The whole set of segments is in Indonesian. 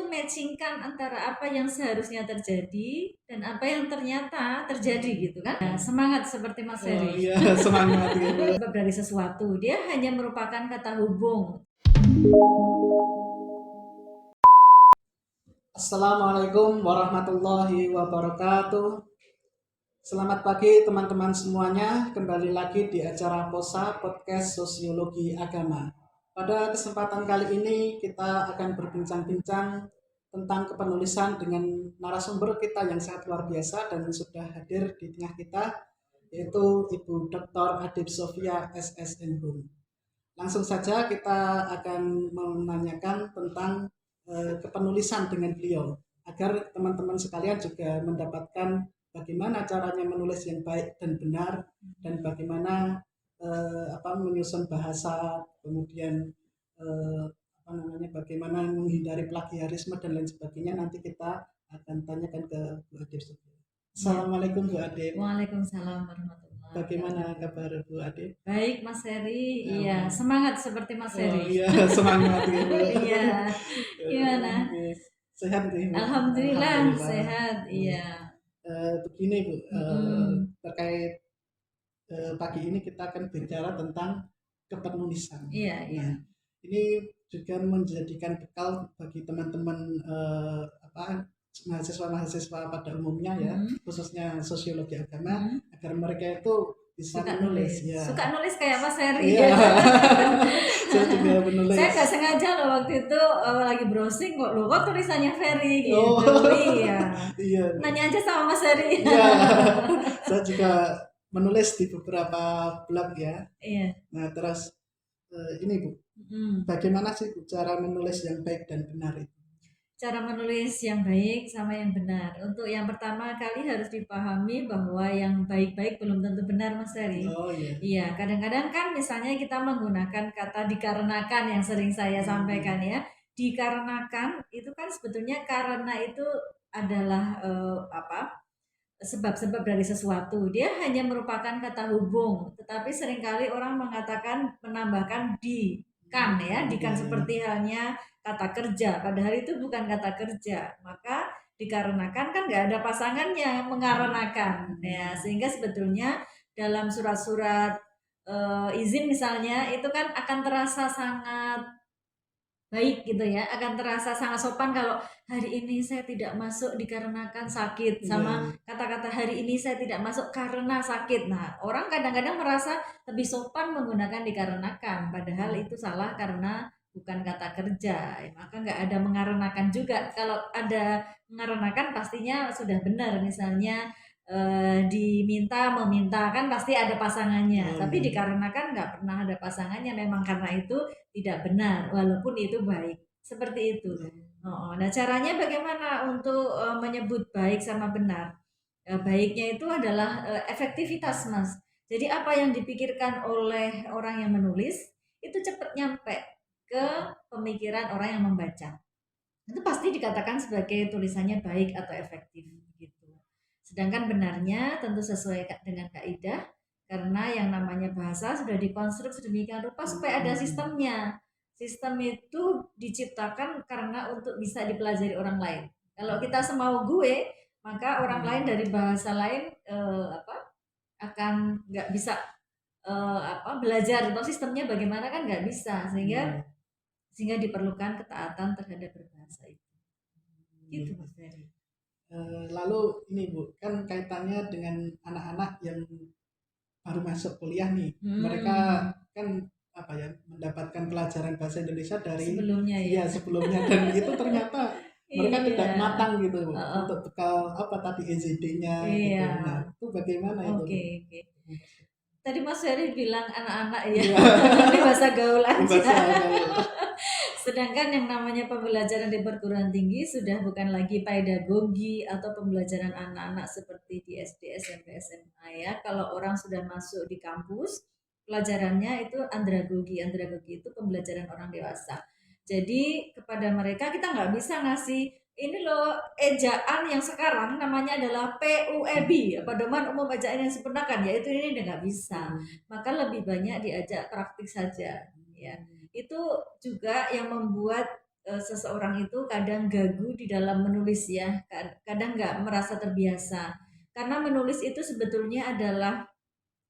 tuh matchingkan antara apa yang seharusnya terjadi dan apa yang ternyata terjadi gitu kan. Ya, semangat seperti Mas Heri. Oh iya, semangat gitu. Sebab dari sesuatu, dia hanya merupakan kata hubung. Assalamualaikum warahmatullahi wabarakatuh. Selamat pagi teman-teman semuanya. Kembali lagi di acara POSA Podcast Sosiologi Agama. Pada kesempatan kali ini kita akan berbincang-bincang tentang kepenulisan dengan narasumber kita yang sangat luar biasa dan sudah hadir di tengah kita, yaitu Ibu Dr. Adib Sofia SSN. Langsung saja kita akan menanyakan tentang kepenulisan dengan beliau agar teman-teman sekalian juga mendapatkan bagaimana caranya menulis yang baik dan benar dan bagaimana menyusun bahasa, kemudian bagaimana menghindari plagiarisme dan lain sebagainya. Nanti kita akan tanyakan ke Bu Adib. Assalamualaikum Bu Adib. Waalaikumsalam warahmatullahi wabarakatuh. Bagaimana kabar Bu Adib? Baik Mas Heri, iya semangat seperti Mas Heri. Oh iya, semangat gitu. Iya, gimana? Sehat nih. Alhamdulillah sehat, iya. Begini Bu, terkait pagi ini kita akan bicara tentang kepenulisan. Iya, iya. Nah, ini juga menjadikan bekal bagi teman-teman mahasiswa-mahasiswa pada umumnya ya, khususnya sosiologi agama, agar mereka itu bisa Suka menulis. nulis. Ya. Suka nulis kayak Mas Heri. Iya. Ya. Saya juga menulis. Saya nggak sengaja loh waktu itu lagi browsing kok tulisannya Ferry gitu. Oh. Iya. Iya. Nanya aja sama Mas Heri. Iya. Saya juga menulis di beberapa blog ya. Iya. Nah terus ini Bu, bagaimana sih cara menulis yang baik dan benar itu? Cara menulis yang baik sama yang benar. Untuk yang pertama kali harus dipahami bahwa yang baik-baik belum tentu benar, Mas Heri. Oh iya. Iya, kadang-kadang kan misalnya kita menggunakan kata dikarenakan yang sering saya sampaikan ya. Dikarenakan itu kan sebetulnya karena itu adalah sebab-sebab dari sesuatu. Dia hanya merupakan kata hubung, tetapi seringkali orang mengatakan menambahkan di kan ya, di kan seperti halnya kata kerja, padahal itu bukan kata kerja. Maka dikarenakan kan nggak ada pasangannya mengarenakan ya, sehingga sebetulnya dalam surat-surat izin misalnya itu kan akan terasa sangat baik gitu ya, akan terasa sangat sopan kalau hari ini saya tidak masuk dikarenakan sakit, sama kata-kata hari ini saya tidak masuk karena sakit. Nah, orang kadang-kadang merasa lebih sopan menggunakan dikarenakan, padahal itu salah karena bukan kata kerja. Maka nggak ada mengarenakan juga. Kalau ada mengarenakan pastinya sudah benar, misalnya diminta meminta kan pasti ada pasangannya, tapi dikarenakan nggak pernah ada pasangannya, memang karena itu tidak benar walaupun itu baik, seperti itu. Nah caranya bagaimana untuk menyebut baik sama benar? Baiknya itu adalah efektivitas, Mas. Jadi apa yang dipikirkan oleh orang yang menulis itu cepat nyampe ke pemikiran orang yang membaca, itu pasti dikatakan sebagai tulisannya baik atau efektif gitu. Sedangkan benarnya tentu sesuai dengan kaidah, karena yang namanya bahasa sudah dikonstruksi sedemikian rupa supaya ada sistemnya. Sistem itu diciptakan karena untuk bisa dipelajari orang lain. Kalau kita semau gue, maka orang lain dari bahasa lain akan nggak bisa belajar atau sistemnya bagaimana kan nggak bisa, sehingga diperlukan ketaatan terhadap berbahasa itu. Gitu Mas Ferry. Lalu ini Bu, kan kaitannya dengan anak-anak yang baru masuk kuliah nih. Mereka kan mendapatkan pelajaran bahasa Indonesia dari sebelumnya sebelumnya dan itu ternyata mereka tidak matang gitu Bu, untuk bekal tadi EZD-nya gitu. Nah, itu bagaimana itu? Oke. Tadi Mas Ferry bilang anak-anak ya. Ini bahasa gaul aja. Sedangkan yang namanya pembelajaran di perguruan tinggi sudah bukan lagi pedagogi atau pembelajaran anak-anak seperti di SD, SMP, SMA ya. Kalau orang sudah masuk di kampus, pelajarannya itu andragogi. Andragogi itu pembelajaran orang dewasa. Jadi kepada mereka kita nggak bisa ngasih ini loh ejaan yang sekarang namanya adalah PUEB, pedoman umum ejaan yang disempurnakan, yaitu ini udah nggak bisa. Maka lebih banyak diajak praktik saja ya. Itu juga yang membuat seseorang itu kadang gagu di dalam menulis ya, kadang nggak merasa terbiasa. Karena menulis itu sebetulnya adalah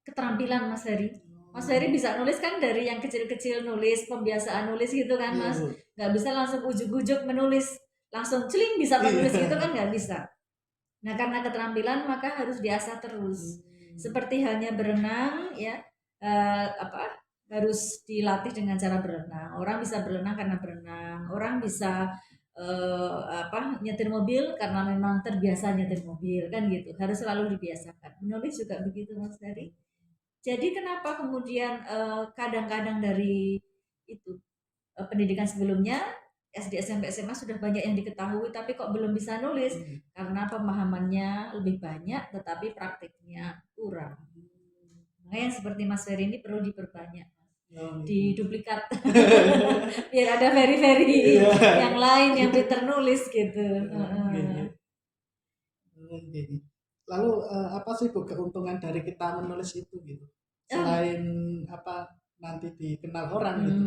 keterampilan Mas Heri. Mas Heri bisa nulis kan dari yang kecil-kecil nulis, pembiasaan nulis gitu kan Iya, Mas. Bu. Nggak bisa langsung ujuk-ujuk menulis, langsung celing bisa menulis gitu Iya. kan nggak bisa. Nah, karena keterampilan maka harus diasah terus. Seperti halnya berenang ya, apa harus dilatih dengan cara berenang. Orang bisa berenang karena berenang. Orang bisa apa nyetir mobil karena memang terbiasa nyetir mobil kan gitu. Harus selalu dibiasakan. Menulis juga begitu Mas Dari. Jadi kenapa kemudian kadang-kadang dari itu pendidikan sebelumnya SD, SMP, SMA sudah banyak yang diketahui tapi kok belum bisa nulis karena pemahamannya lebih banyak tetapi praktiknya kurang. Nah, yang seperti Mas Ferry ini perlu diperbanyak, diduplikat biar ada Ferry yang lain yang pinter nulis gitu. Lalu apa sih Bu keuntungan dari kita menulis itu gitu? Selain apa nanti dikenal orang gitu.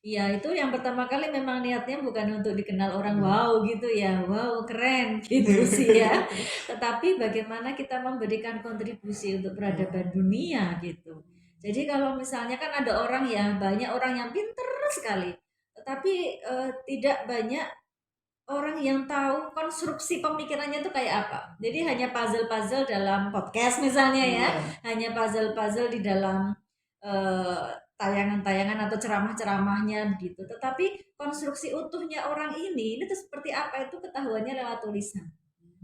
Iya, itu yang pertama kali memang niatnya bukan untuk dikenal orang wow gitu ya, wow keren gitu sih ya. Tetapi bagaimana kita memberikan kontribusi untuk peradaban dunia gitu. Jadi kalau misalnya kan ada orang ya, banyak orang yang pinter sekali, tetapi tidak banyak orang yang tahu konstruksi pemikirannya itu kayak apa. Jadi hanya puzzle-puzzle dalam podcast misalnya ya, hanya puzzle-puzzle di dalam tayangan-tayangan atau ceramah-ceramahnya begitu. Tetapi konstruksi utuhnya orang ini tuh seperti apa itu ketahuannya lewat tulisan.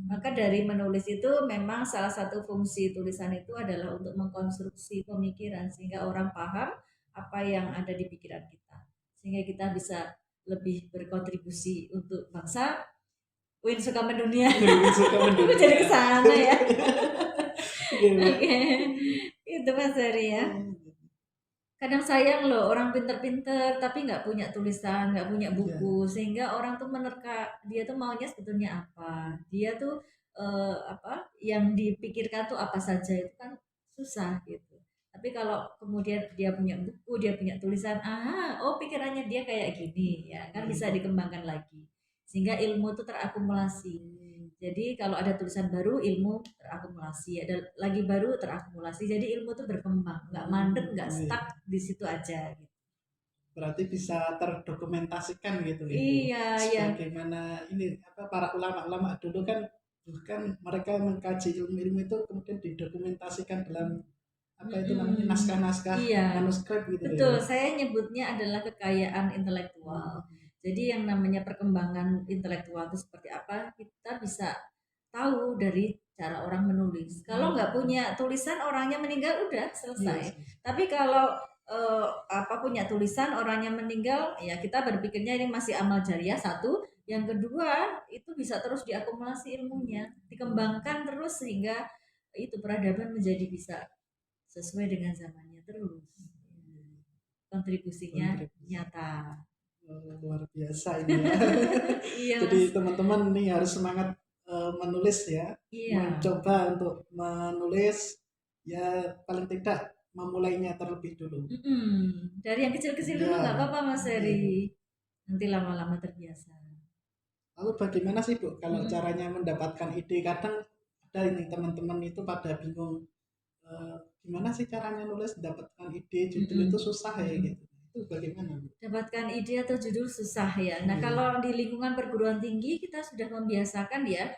Maka dari menulis itu memang salah satu fungsi tulisan itu adalah untuk mengkonstruksi pemikiran sehingga orang paham apa yang ada di pikiran kita. Sehingga kita bisa lebih berkontribusi untuk bangsa. Win suka mendunia. Aku jadi kesana ya. Oke. Itu Mas Heri ya. Kadang sayang loh orang pinter-pinter tapi nggak punya tulisan, nggak punya buku, sehingga orang tuh menerka dia tuh maunya sebetulnya apa, dia tuh apa yang dipikirkan tuh apa saja itu kan susah gitu. Tapi kalau kemudian dia punya buku, dia punya tulisan, oh pikirannya dia kayak gini ya kan bisa dikembangkan lagi sehingga ilmu tuh terakumulasi. Jadi kalau ada tulisan baru ilmu terakumulasi, ada lagi baru terakumulasi. Jadi ilmu tuh berkembang, nggak mandek, nggak stuck di situ aja. Gitu. Berarti bisa terdokumentasikan gitu ya. Iya, iya. Bagaimana ini apa para ulama-ulama dulu kan bukan mereka mengkaji ilmu-ilmu itu kemudian didokumentasikan dalam apa itu namanya naskah-naskah manuskrip gitu. Betul, saya nyebutnya adalah kekayaan intelektual. Jadi yang namanya perkembangan intelektual itu seperti apa, kita bisa tahu dari cara orang menulis. Kalau nggak punya tulisan, orangnya meninggal udah selesai. Tapi kalau apa punya tulisan, orangnya meninggal, ya kita berpikirnya ini masih amal jariah satu. Yang kedua, itu bisa terus diakumulasi ilmunya, dikembangkan terus sehingga itu peradaban menjadi bisa sesuai dengan zamannya terus. Kontribusinya nyata. Luar biasa ini ya. Iya, jadi teman-teman nih harus semangat menulis ya. Mencoba untuk menulis ya paling tidak memulainya terlebih dulu. Dari yang kecil-kecil dulu nggak apa-apa Mas Heri. Nanti lama-lama terbiasa. Lalu bagaimana sih Bu kalau caranya mendapatkan ide? Kadang ada ini teman-teman itu pada bingung gimana sih caranya nulis mendapatkan ide judul itu susah ya gitu. Itu bagaimana? Dapatkan ide atau judul susah ya. Nah, kalau di lingkungan perguruan tinggi kita sudah membiasakan ya,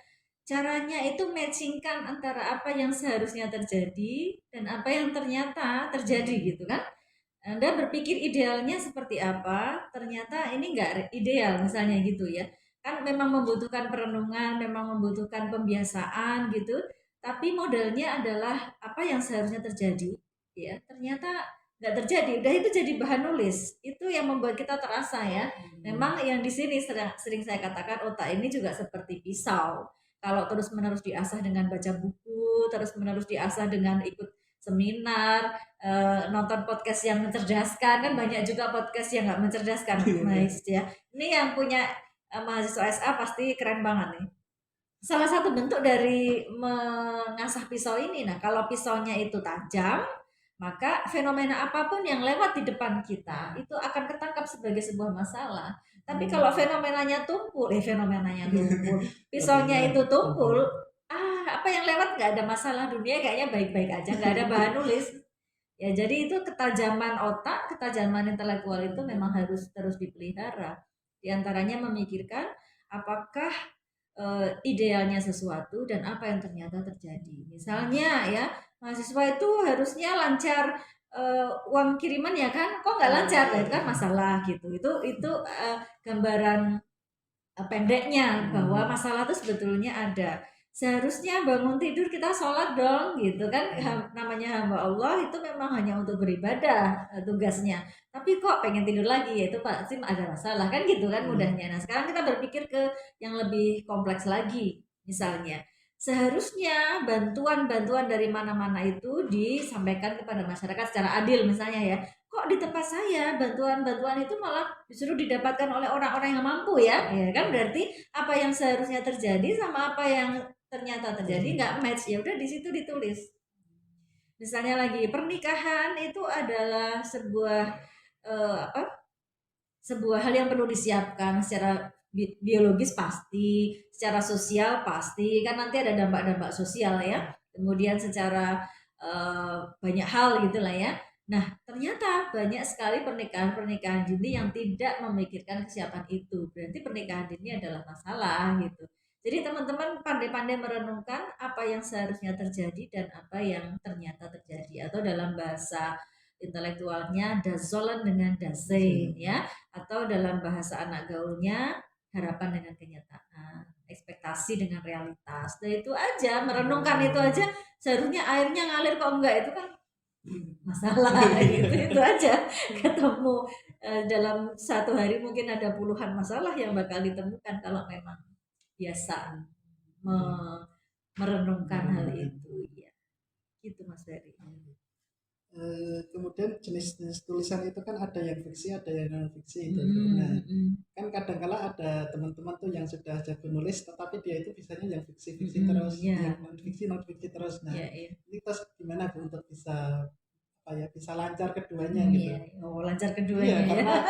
caranya itu matchingkan antara apa yang seharusnya terjadi dan apa yang ternyata terjadi gitu kan. Anda berpikir idealnya seperti apa, ternyata ini enggak ideal misalnya gitu ya. Kan memang membutuhkan perenungan, memang membutuhkan pembiasaan gitu, tapi modalnya adalah apa yang seharusnya terjadi ya, ternyata nggak terjadi, udah itu jadi bahan nulis. Itu yang membuat kita terasa ya. Memang yang di sini sering saya katakan otak ini juga seperti pisau. Kalau terus-menerus diasah dengan baca buku, terus-menerus diasah dengan ikut seminar, nonton podcast yang mencerdaskan, kan banyak juga podcast yang nggak mencerdaskan, nice ya. Ini yang punya mahasiswa SA pasti keren banget nih. Salah satu bentuk dari mengasah pisau ini, nah kalau pisaunya itu tajam, maka fenomena apapun yang lewat di depan kita itu akan ketangkap sebagai sebuah masalah. Tapi kalau pisaunya itu tumpul, apa yang lewat nggak ada masalah, dunia kayaknya baik-baik aja, nggak ada bahan nulis. Ya, jadi itu ketajaman otak, ketajaman intelektual itu memang harus terus dipelihara. Di antaranya memikirkan apakah idealnya sesuatu dan apa yang ternyata terjadi. Misalnya ya, mahasiswa itu harusnya lancar uang kiriman ya kan, kok nggak lancar? Nah, itu kan masalah gitu. Itu gambaran pendeknya bahwa masalah itu sebetulnya ada. Seharusnya bangun tidur kita sholat dong gitu kan, namanya hamba Allah itu memang hanya untuk beribadah tugasnya, tapi kok pengen tidur lagi, ya itu pasti ada masalah kan gitu kan mudahnya. Nah sekarang kita berpikir ke yang lebih kompleks lagi, misalnya seharusnya bantuan-bantuan dari mana-mana itu disampaikan kepada masyarakat secara adil misalnya ya, kok di tempat saya bantuan-bantuan itu malah disuruh didapatkan oleh orang-orang yang mampu ya, ya kan berarti apa yang seharusnya terjadi sama apa yang ternyata terjadi nggak match, ya udah di situ ditulis. Misalnya lagi pernikahan itu adalah sebuah hal yang perlu disiapkan secara biologis pasti, secara sosial pasti, kan nanti ada dampak-dampak sosial ya. Kemudian secara banyak hal gitulah ya. Nah, ternyata banyak sekali pernikahan-pernikahan dini yang tidak memikirkan kesiapan itu. Berarti pernikahan dini adalah masalah gitu. Jadi teman-teman pandai-pandai merenungkan apa yang seharusnya terjadi dan apa yang ternyata terjadi, atau dalam bahasa intelektualnya dazolan dengan dasein ya, atau dalam bahasa anak gaulnya harapan dengan kenyataan, ekspektasi dengan realitas. Nah itu aja, merenungkan itu aja, seharusnya airnya ngalir kok enggak, itu kan masalah gitu. Itu aja ketemu dalam satu hari mungkin ada puluhan masalah yang bakal ditemukan kalau memang biasa merenungkan hal itu ya, gitu Mas Ferry. Kemudian jenis-jenis tulisan itu kan ada yang fiksi, ada yang non fiksi itu. Nah, kan kadang-kala ada teman-teman tuh yang sudah jago nulis, tetapi dia itu bisanya yang fiksi-fiksi terus, yang non fiksi terus. Nah, ini terus gimana Bu untuk bisa bisa lancar keduanya gitu? Oh, lancar keduanya. Iya, karena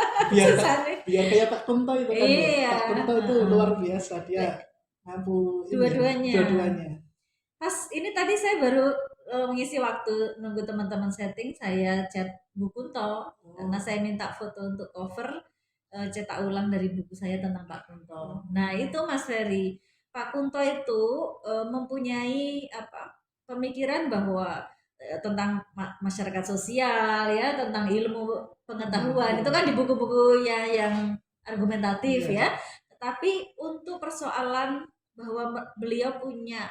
biar kayak Pak Kunto itu kan, Pak Kunto itu luar biasa, dia mampu dua-duanya. Pas ini tadi saya baru mengisi waktu nunggu teman-teman setting, saya chat Bu Kunto karena saya minta foto untuk cover cetak ulang dari buku saya tentang Pak Kunto. Nah itu Mas Ferry, Pak Kunto itu mempunyai pemikiran bahwa tentang masyarakat sosial ya, tentang ilmu pengetahuan itu kan di buku-buku yang argumentatif ya. Tapi untuk persoalan bahwa beliau punya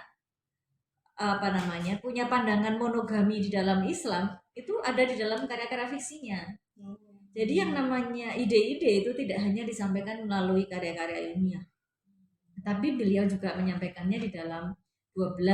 punya pandangan monogami di dalam Islam, itu ada di dalam karya-karya fiksinya. Jadi yang namanya ide-ide itu tidak hanya disampaikan melalui karya-karya ilmiah, tapi beliau juga menyampaikannya di dalam 12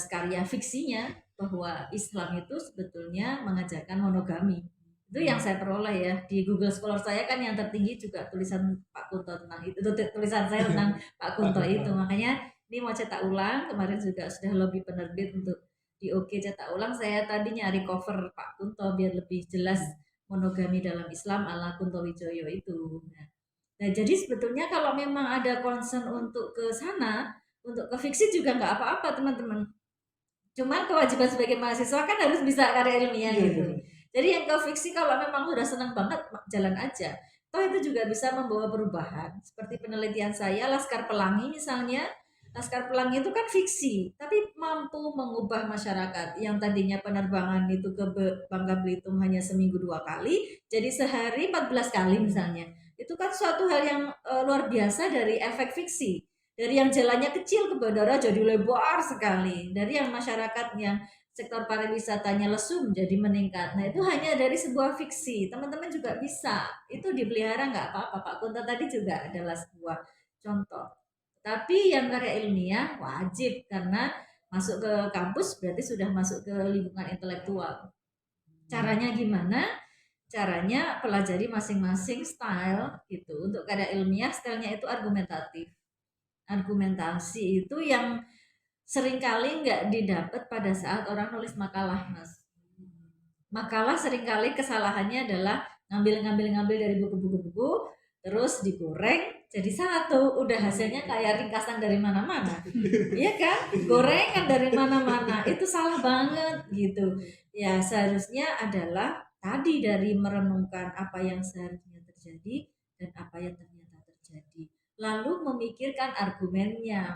karya fiksinya, bahwa Islam itu sebetulnya mengajarkan monogami. Itu yang saya peroleh ya di Google Scholar saya, kan yang tertinggi juga tulisan Pak Kunto tentang itu tulisan saya tentang Pak Kunto itu. Makanya ini mau cetak ulang, kemarin juga sudah lobby penerbit untuk di OK cetak ulang. Saya tadi nyari cover Pak Kunto biar lebih jelas monogami dalam Islam ala Kunto Wijoyo itu. Nah jadi sebetulnya kalau memang ada concern untuk ke sana, untuk ke fiksi juga nggak apa-apa teman-teman. Cuman kewajiban sebagai mahasiswa kan harus bisa karya ilmiah gitu. Jadi yang ke fiksi kalau memang udah senang banget, jalan aja. Toh itu juga bisa membawa perubahan. Seperti penelitian saya Laskar Pelangi misalnya. Laskar Pelangi itu kan fiksi, tapi mampu mengubah masyarakat yang tadinya penerbangan itu ke Bangka Belitung hanya seminggu 2 kali, jadi sehari 14 kali misalnya. Itu kan suatu hal yang luar biasa dari efek fiksi. Dari yang jalannya kecil ke bandara jadi lebar sekali. Dari yang masyarakatnya sektor pariwisatanya lesum jadi meningkat. Nah itu hanya dari sebuah fiksi. Teman-teman juga bisa. Itu dipelihara nggak apa-apa. Pak Kunto tadi juga adalah sebuah contoh. Tapi yang karya ilmiah wajib, karena masuk ke kampus berarti sudah masuk ke lingkungan intelektual. Caranya gimana? Caranya pelajari masing-masing style gitu. Untuk karya ilmiah stylenya itu argumentatif. Argumentasi itu yang seringkali nggak didapat pada saat orang nulis makalah, Mas. Makalah seringkali kesalahannya adalah ngambil dari buku-buku, terus digoreng jadi satu, udah hasilnya kayak ringkasan dari mana-mana. Iya kan? Gorengan dari mana-mana. Itu salah banget gitu. Ya, seharusnya adalah tadi dari merenungkan apa yang seharusnya terjadi dan apa yang ternyata terjadi. Lalu memikirkan argumennya.